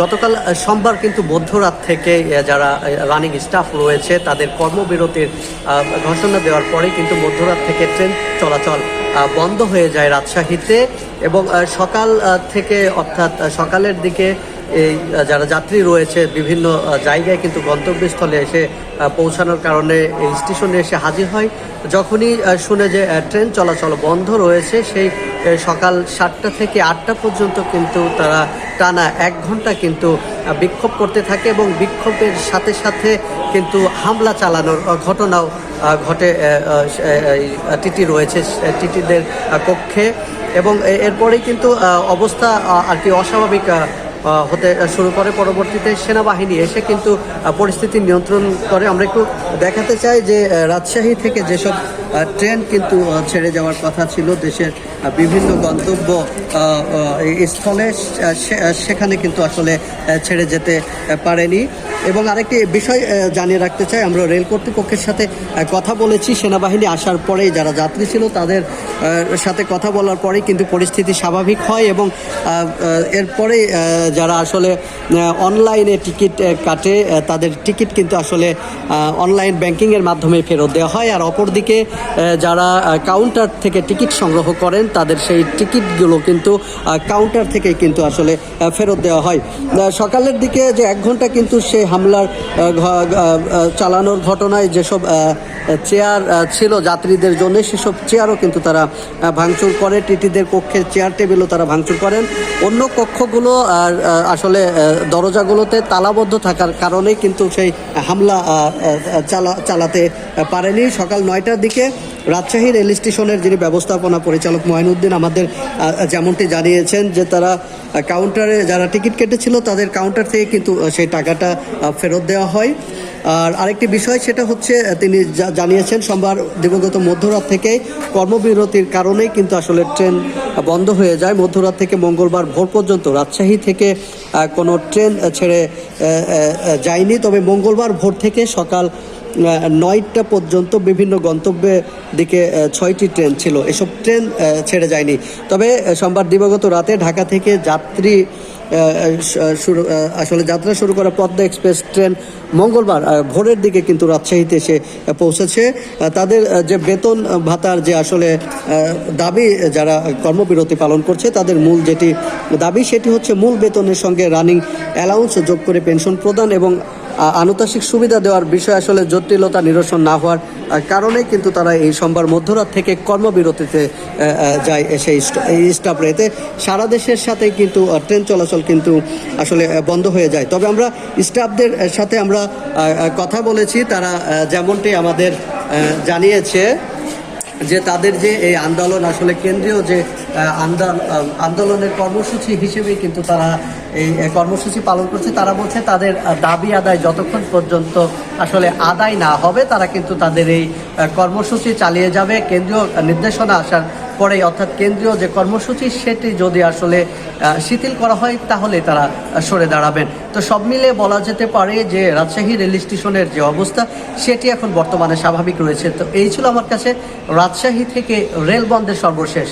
গতকাল সোমবার কিন্তু মধ্যরাত থেকে যারা রানিং স্টাফ রয়েছে তাদের কর্মবিরতির ঘোষণা দেওয়ার পরে কিন্তু মধ্যরাত থেকে ট্রেন চলাচল বন্ধ হয়ে যায় রাজশাহীতে এবং সকাল থেকে অর্থাৎ সকালের দিকে এই যারা যাত্রী রয়েছে বিভিন্ন জায়গায় কিন্তু গন্তব্যস্থলে এসে পৌঁছানোর কারণে এই স্টেশনে এসে হাজির হয়। যখনই শুনে যে ট্রেন চলাচল বন্ধ রয়েছে সেই সকাল 7টা থেকে 8টা পর্যন্ত কিন্তু তারা টানা 1 ঘন্টা কিন্তু বিক্ষোভ করতে থাকে এবং বিক্ষোভের সাথে সাথে কিন্তু হামলা চালানোর ঘটনাও ঘটে টিটি রয়েছে টিটিদের কক্ষে এবং এরপরেই কিন্তু অবস্থা আর কি অস্বাভাবিক হতে শুরু করে। পরবর্তীতে সেনাবাহিনী এসে কিন্তু পরিস্থিতি নিয়ন্ত্রণ করে। আমরা একটু দেখাতে চাই যে রাজশাহী থেকে যেসব ট্রেন কিন্তু ছেড়ে যাওয়ার কথা ছিল দেশের বিভিন্ন গন্তব্য স্থলে সেখানে কিন্তু আসলে ছেড়ে যেতে পারেনি। এবং আরেকটি বিষয় জানিয়ে রাখতে চাই, আমরা রেল কর্তৃপক্ষের সাথে কথা বলেছি। সেনাবাহিনী আসার পরেই যারা যাত্রী ছিল তাদের সাথে কথা বলার পরেই কিন্তু পরিস্থিতি স্বাভাবিক হয় এবং এরপরে যারা আসলে অনলাইনে টিকিট কাটে তাদের টিকিট কিন্তু আসলে অনলাইন ব্যাংকিংয়ের মাধ্যমে ফেরত দেওয়া হয়। আর অপরদিকে যারা কাউন্টার থেকে টিকিট সংগ্রহ করেন তাদের সেই টিকিটগুলো কিন্তু কাউন্টার থেকেই কিন্তু আসলে ফেরত দেওয়া হয়। সকালের দিকে যে 1 ঘন্টা কিন্তু সেই হামলার চালানোর ঘটনায় যেসব চেয়ার ছিল যাত্রীদের জন্য সেসব চেয়ারও কিন্তু তারা ভাঙচুর করে। টিটিদের কক্ষের চেয়ার টেবিলও তারা ভাঙচুর করেন। অন্য কক্ষগুলো আর আসলে দরজাগুলোতে তালাবদ্ধ থাকার কারণেই কিন্তু সেই হামলা চালাতে পারেনি। সকাল 9টার দিকে রাজশাহী রেল স্টেশনের যিনি ব্যবস্থাপনা পরিচালক মঈনুদ্দিন আমাদের যেমনটি জানিয়েছেন যে তারা কাউন্টারে যারা টিকিট কেটেছিল তাদের কাউন্টার থেকে কিন্তু সেই টাকাটা ফেরত দেওয়া হয়। আর আরেকটি বিষয় সেটা হচ্ছে তিনি জানিয়েছেন সোমবার দিবগত মধ্যরাত থেকে কর্মবিরতির কারণেই কিন্তু আসলে ট্রেন বন্ধ হয়ে যায়। মধ্যরাত থেকে মঙ্গলবার ভোর পর্যন্ত রাজশাহী থেকে কোনো ট্রেন ছেড়ে যায়নি। তবে মঙ্গলবার ভোর থেকে সকাল 9টা পর্যন্ত বিভিন্ন গন্তব্যের দিকে 6টি ট্রেন ছিল, এসব ট্রেন ছেড়ে যায়নি। তবে সোমবার দিবাগত রাতে ঢাকা থেকে আসলে যাত্রা শুরু করা পদ্মা এক্সপ্রেস ট্রেন মঙ্গলবার ভোরের দিকে কিন্তু রাজশাহীতে এসে পৌঁছেছে। তাদের যে বেতন ভাতার যে আসলে দাবি যারা কর্মবিরতি পালন করছে তাদের মূল যেটি দাবি সেটি হচ্ছে মূল বেতনের সঙ্গে রানিং অ্যালাউন্স যোগ করে পেনশন প্রদান এবং আনুতাসিক সুবিধা দেওয়ার বিষয় আসলে জটিলতা নিরসন না হওয়ার কারণে কিন্তু তারা এই সোমবার মধ্যরাত থেকে কর্মবিরতিতে যায় সেই স্টাফ রেতে। সারা দেশের সাথে কিন্তু ট্রেন চলাচল কিন্তু আসলে বন্ধ হয়ে যায়। তবে আমরা স্টাফদের সাথে আমরা কথা বলেছি, তারা যেমনটি আমাদের জানিয়েছে যে তাদের যে এই আন্দোলন আসলে কেন্দ্রীয় যে আন্দোলনের কর্মসূচি হিসেবেই কিন্তু তারা এই কর্মসূচি পালন করছে। তারা বলছে তাদের দাবি আদায় যতক্ষণ পর্যন্ত আসলে আদায় না হবে তারা কিন্তু তাদের এই কর্মসূচি চালিয়ে যাবে। কেন্দ্রীয় নির্দেশনা আসার পরে অর্থাৎ কেন্দ্রীয় যে কর্মসূচি সেটি যদি আসলে শিথিল করা হয় তাহলে তারা সরে দাঁড়াবেন। তো সব মিলে বলা যেতে পারে যে রাজশাহী রেল স্টেশনের যে অবস্থা সেটি এখন বর্তমানে স্বাভাবিক রয়েছে। তো এই ছিল আমার কাছে রাজশাহী থেকে রেল বন্ধের সর্বশেষ